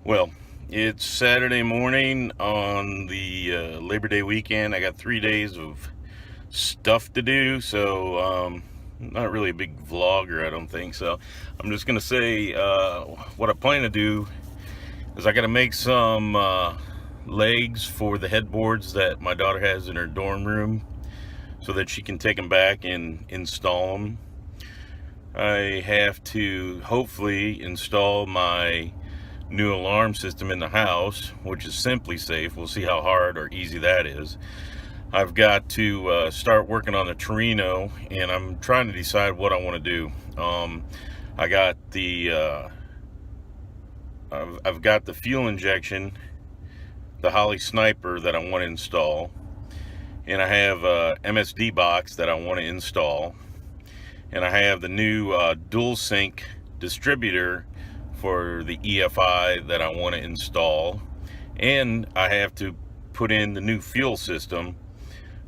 Well, it's Saturday morning on the Labor Day weekend. I got 3 days of stuff to do, so not really a big vlogger, I don't think. So I'm just gonna say what I plan to do is I got to make some legs for the headboards that my daughter has in her dorm room, so that she can take them back and install them. I have to hopefully install my new alarm system in the house, which is Simply Safe. We'll see how hard or easy that is. I've got to start working on the Torino, and I'm trying to decide what I want to do. I got the I've got the fuel injection, the Holly Sniper that I want to install, and I have a MSD box that I want to install, and I have the new Dual Sync Distributor for the EFI that I want to install, and I have to put in the new fuel system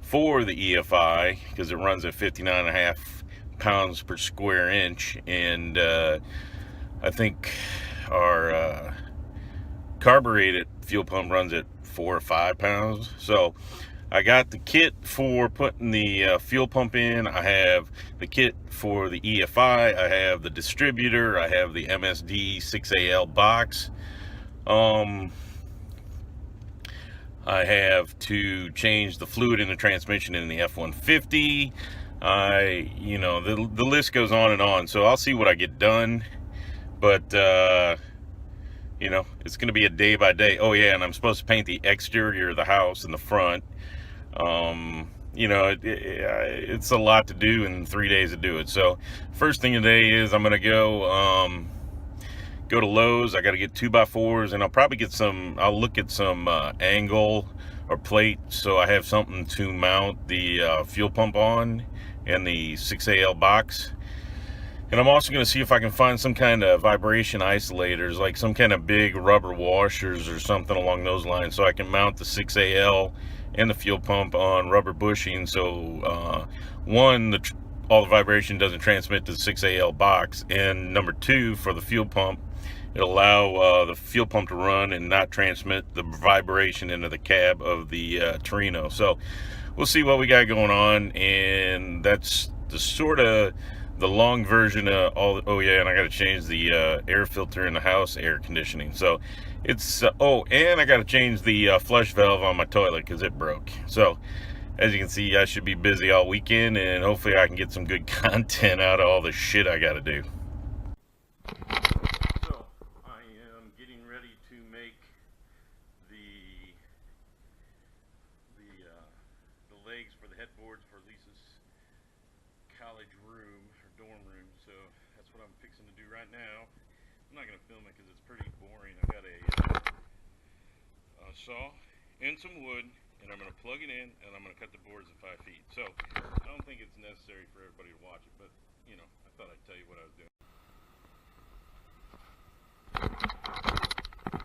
for the EFI because it runs at 59.5 pounds per square inch, and I think our carbureted fuel pump runs at 4 or 5 pounds. So I got the kit for putting the fuel pump in. I have the kit for the EFI. I have the distributor. I have the MSD 6AL box. I have to change the fluid in the transmission in the F-150. The list goes on and on. So I'll see what I get done. But it's going to be a day by day. Oh yeah, and I'm supposed to paint the exterior of the house in the front. It's a lot to do in 3 days to do it. So first thing today is I'm gonna go to Lowe's. I got to get 2x4s, and I'll probably get I'll look at some angle or plate, so I have something to mount the fuel pump on and the 6AL box. And I'm also going to see if I can find some kind of vibration isolators, like some kind of big rubber washers or something along those lines, so I can mount the 6AL and the fuel pump on rubber bushing. So all the vibration doesn't transmit to the 6AL box, and number two, for the fuel pump, it'll allow the fuel pump to run and not transmit the vibration into the cab of the Torino. So we'll see what we got going on, and that's the sort of the long version of all. Oh yeah, and I got to change the air filter in the house air conditioning. So it's and I got to change the flush valve on my toilet because it broke. So as you can see, I should be busy all weekend, and hopefully I can get some good content out of all the shit I got to do. So I am getting ready to make the the legs for the headboards for Lisa's college room, her dorm room. So that's what I'm fixing to do right now. I'm not going to film it because it's pretty boring. I got a saw and some wood, and I'm going to plug it in, and I'm going to cut the boards at 5 feet. So I don't think it's necessary for everybody to watch it, but I thought I'd tell you what I was doing.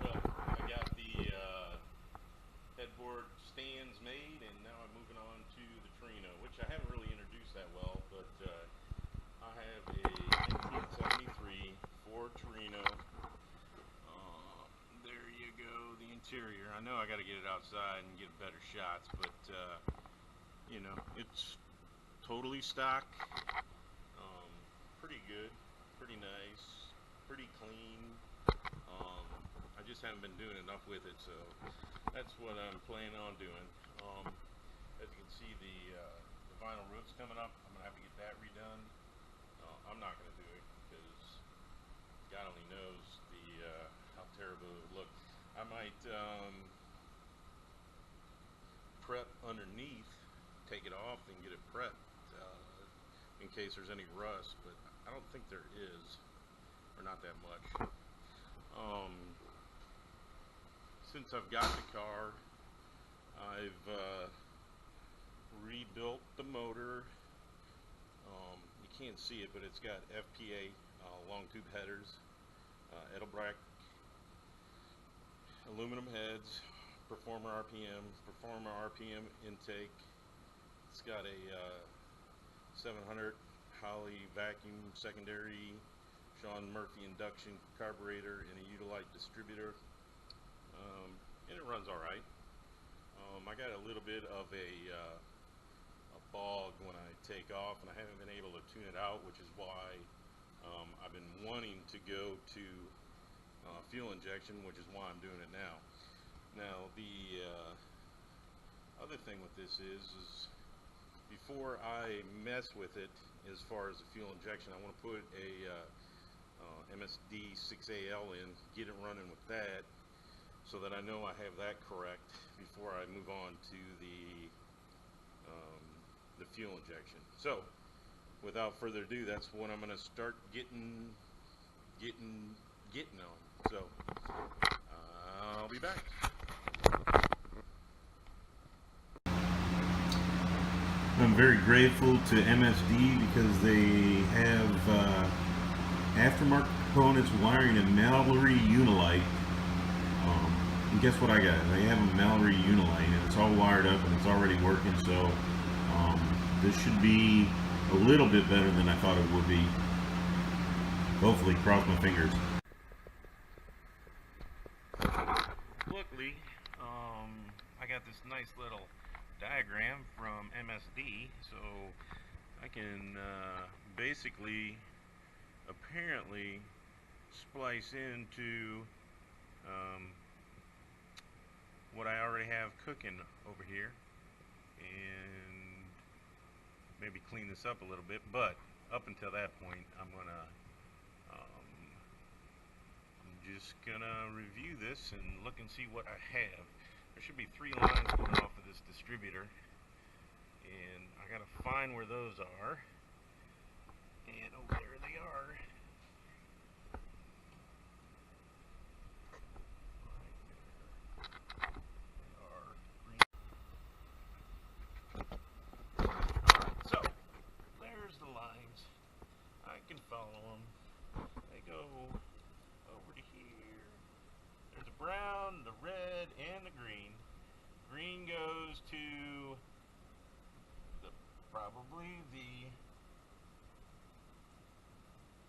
Well, I got the headboard stands made, and now I'm moving on to the Torino, which I haven't really introduced that well, but I have a 1973 Ford Torino. There you go, the interior. I know I got to get it outside and get better shots, but it's totally stock. Pretty good, pretty nice, pretty clean. I just haven't been doing enough with it, so that's what I'm planning on doing. As you can see, the vinyl roof's coming up. I'm gonna have to get that redone. I'm not gonna do it because God only knows how terrible it would look. I might prep underneath, take it off, and get it prepped in case there's any rust, but I don't think there is, or not that much. Since I've got the car, I've rebuilt the motor. You can't see it, but it's got FPA long tube headers, Edelbrack aluminum heads, Performer RPM intake. It's got a 700 Holley vacuum secondary, Sean Murphy induction carburetor, and a Utilite distributor. and it runs all right. I got a little bit of a bog when I take off, and I haven't been able to tune it out, which is why I've been wanting to go to fuel injection, which is why I'm doing it now. Now the other thing with this is before I mess with it as far as the fuel injection, I want to put a MSD 6AL in, get it running with that, so that I know I have that correct before I move on to the fuel injection. So without further ado, that's what I'm going to start getting on. So I'll be back. I'm very grateful to MSD because they have aftermarket components wiring a Mallory Unilite. And guess what I got? I have a Mallory Unilite, and it's all wired up and it's already working, so this should be a little bit better than I thought it would be. Hopefully, cross my fingers. Luckily, I got this nice little diagram from MSD, so I can basically, apparently, splice into what I already have cooking over here, and maybe clean this up a little bit. But up until that point, I'm just gonna review this and look and see what I have. There should be 3 lines going off of this distributor, and I gotta find where those are. And oh, there they are. So there's the lines. I can follow them. They go over to here. There's the brown, the red, and the green. Green goes to probably the,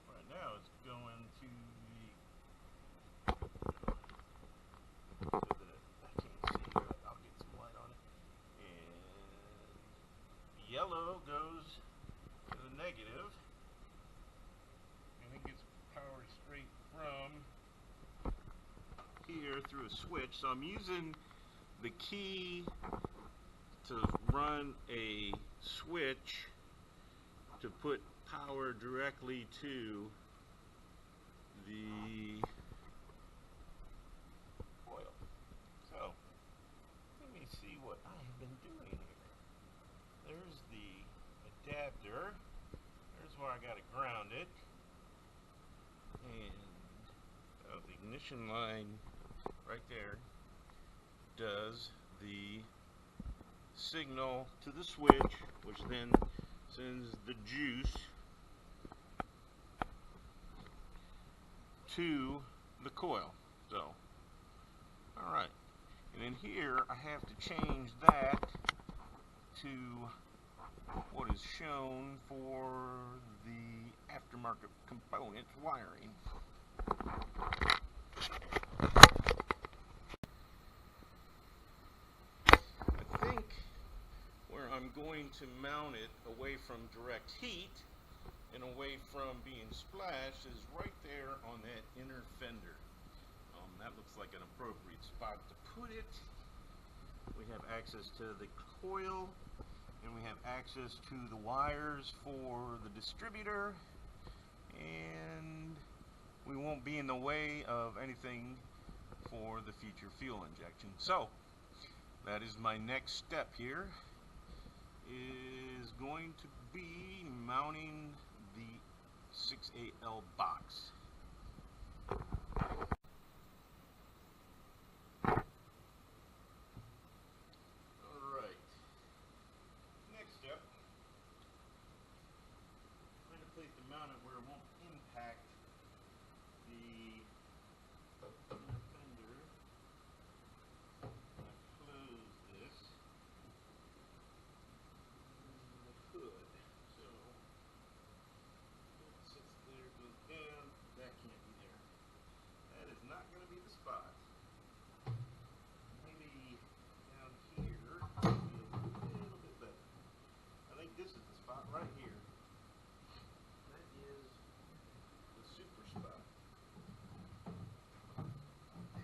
right now it's going to the, so that I can't see, but I'll get some light on it. And yellow goes to the negative, and it gets powered straight from here through a switch. So I'm using the key to run a switch to put power directly to the coil. So let me see what I have been doing here. There's the adapter. There's where I got it grounded, and the ignition line right there does the signal to the switch, which then sends the juice to the coil. So, alright. And then here I have to change that to what is shown for the aftermarket component wiring. I think where I'm going to mount it away from direct heat and away from being splashed is right there on that inner fender. That looks like an appropriate spot to put it. We have access to the coil, and we have access to the wires for the distributor, and we won't be in the way of anything for the future fuel injection. So that is my next step here, is going to be mounting the 6AL box. Alright, next step, I'm going to place the mount where it won't impact the fender. Close this. The hood. So it sits there, goes down. That can't be there. That is not going to be the spot. this is the spot right here. That is the super spot.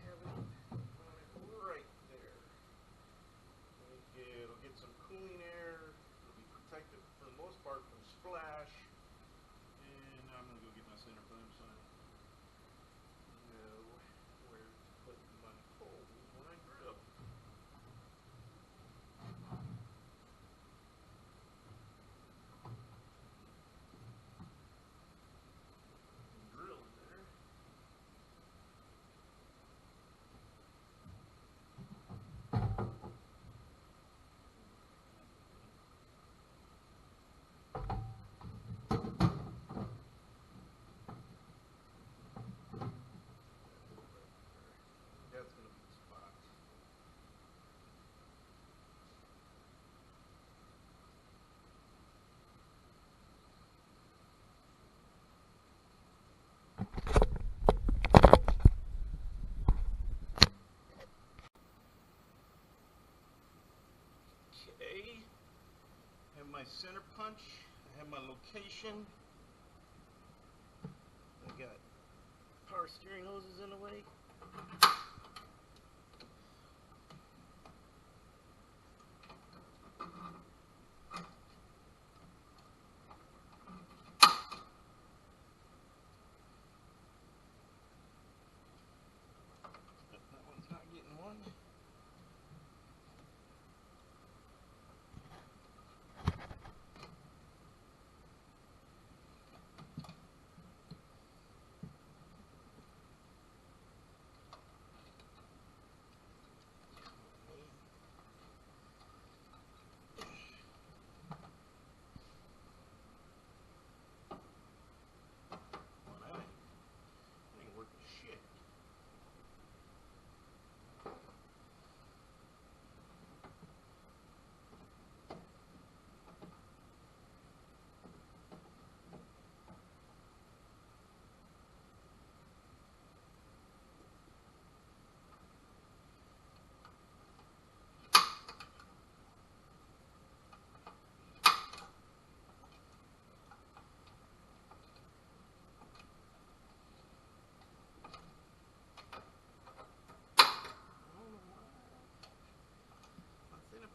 Having it right there. It'll get some cooling air. It'll be protected for the most part from splash. And I'm gonna go get my center punch so I know where to put my holes when I drill. Drill in there. That's gonna be the spot. Okay, have my center punch, I have my location, I got power steering hoses in the way. That one's not getting one.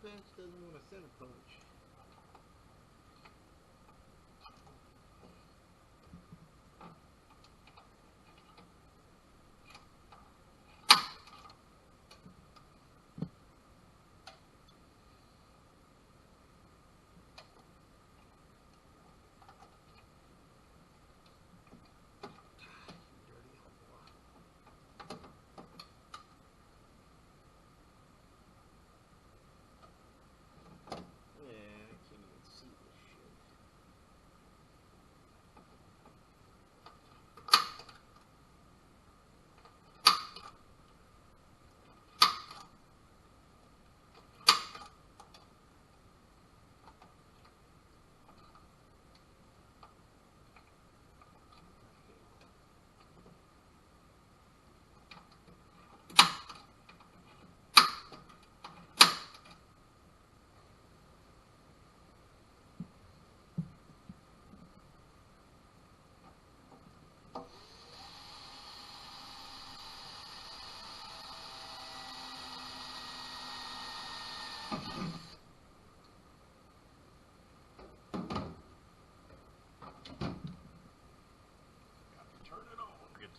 Punch doesn't want a center punch.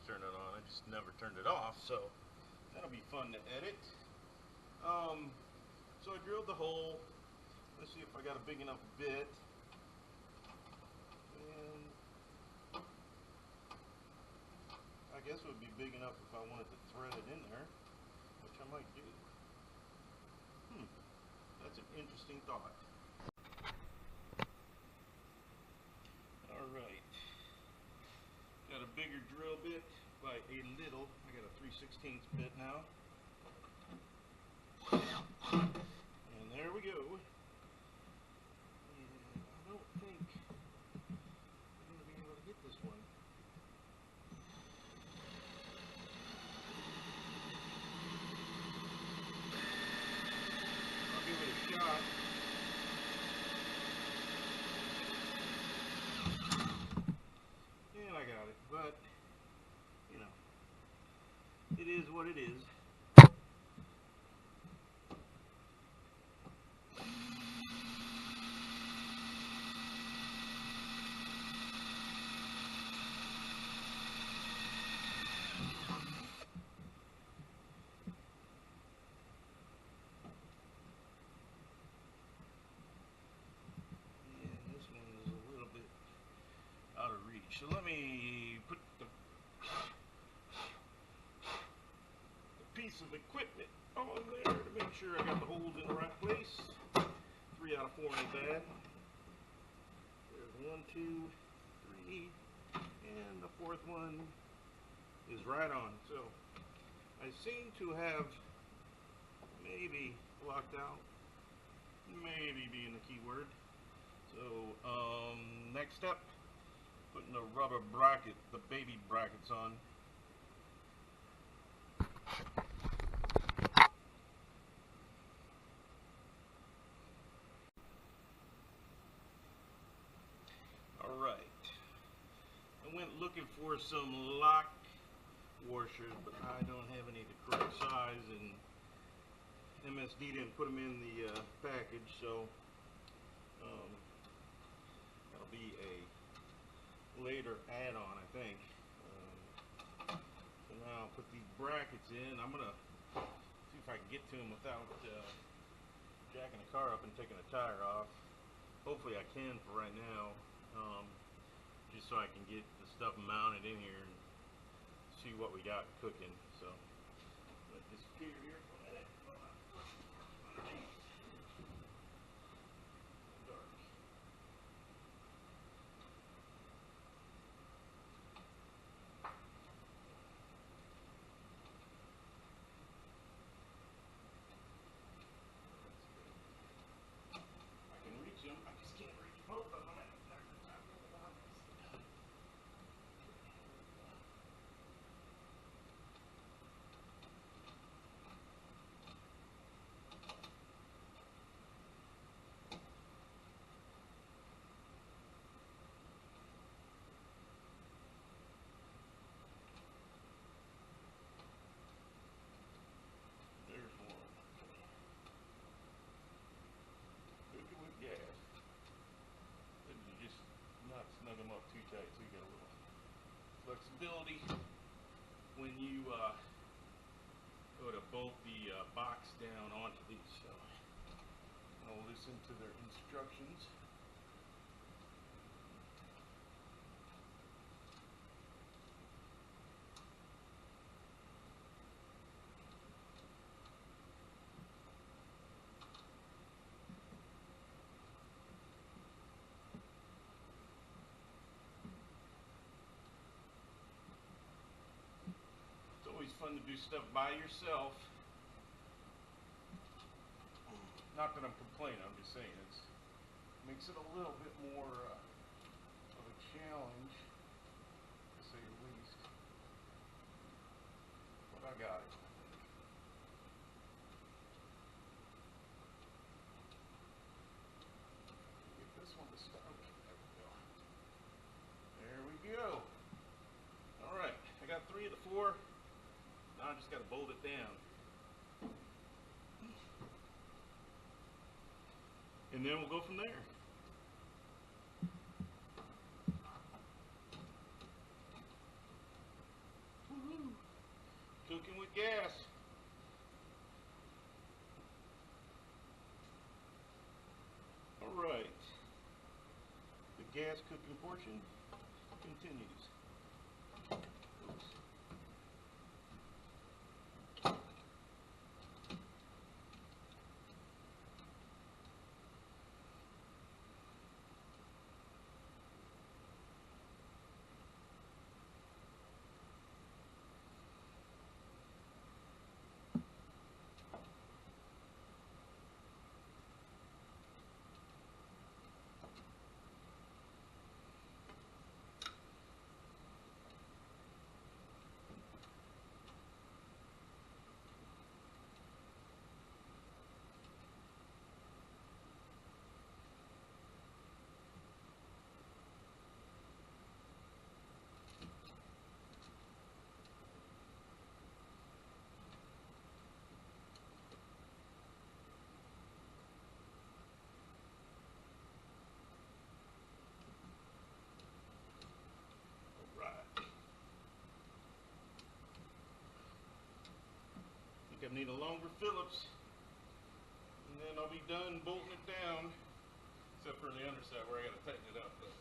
Turn it on. I just never turned it off, so that'll be fun to edit. So I drilled the hole. Let's see if I got a big enough bit. And I guess it would be big enough if I wanted to thread it in there, which I might do. That's an interesting thought. Alright. Got a bigger drill bit by a little. I got a 3/16 bit now. And there we go. And I don't think I'm going to be able to get this one. I'll give it a shot. it is what it is. Yeah, this one is a little bit out of reach. So let me put the piece of equipment on there to make sure I got the holes in the right place. 3 out of 4 ain't bad. There's 1, 2, 3, and the 4th one is right on. So I seem to have maybe blocked out, maybe being the key word. So next step, putting the rubber bracket, the baby brackets on. Alright, I went looking for some lock washers, but I don't have any of the correct size, and MSD didn't put them in the package, so that'll be a later add-on, I think. So now I'll put these brackets in. I'm gonna see if I can get to them without jacking the car up and taking the tire off. Hopefully I can for right now, just so I can get the stuff mounted in here and see what we got cooking. So let this disappear here for a minute. Dark. I can reach them. I just can't reach both of them. There's one. Cooking with gas. You just not snug them up too tight, so you got a little flexibility when you go to bolt the box down onto these. So I'll listen to their instructions. It's always fun to do stuff by yourself. Not that I'm complaining, I'm just saying it makes it a little bit more of a challenge, to say the least. But I got it. Get this one to start. There we go. Alright, I got 3 of the 4. Now I just got to bolt it down. And then we'll go from there. Woo-hoo. Cooking with gas. Alright. The gas cooking portion continues. Oops. I need a longer Phillips, and then I'll be done bolting it down, except for the underside where I got to tighten it up, but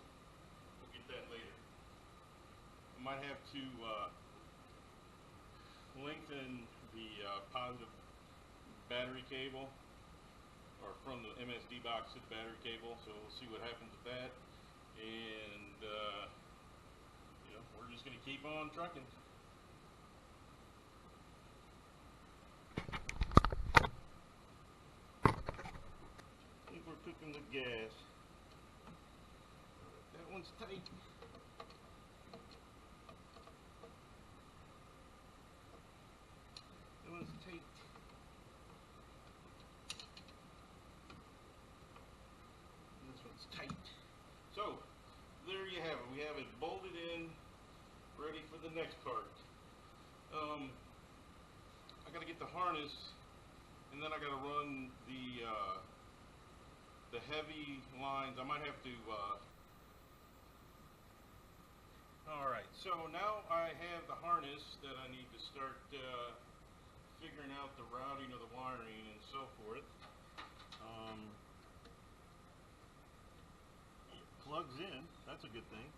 we'll get that later. I might have to lengthen the positive battery cable, or from the MSD box to the battery cable, so we'll see what happens with that. And you know, we're just going to keep on trucking. I think we're cooking with gas. That one's tight. That one's tight. This one's tight. So, there you have it. We have it bolted in, ready for the next part. I gotta get the harness, and then I gotta run the heavy lines. I might have to. All right. So now I have the harness that I need to start figuring out the routing of the wiring and so forth. It plugs in. That's a good thing.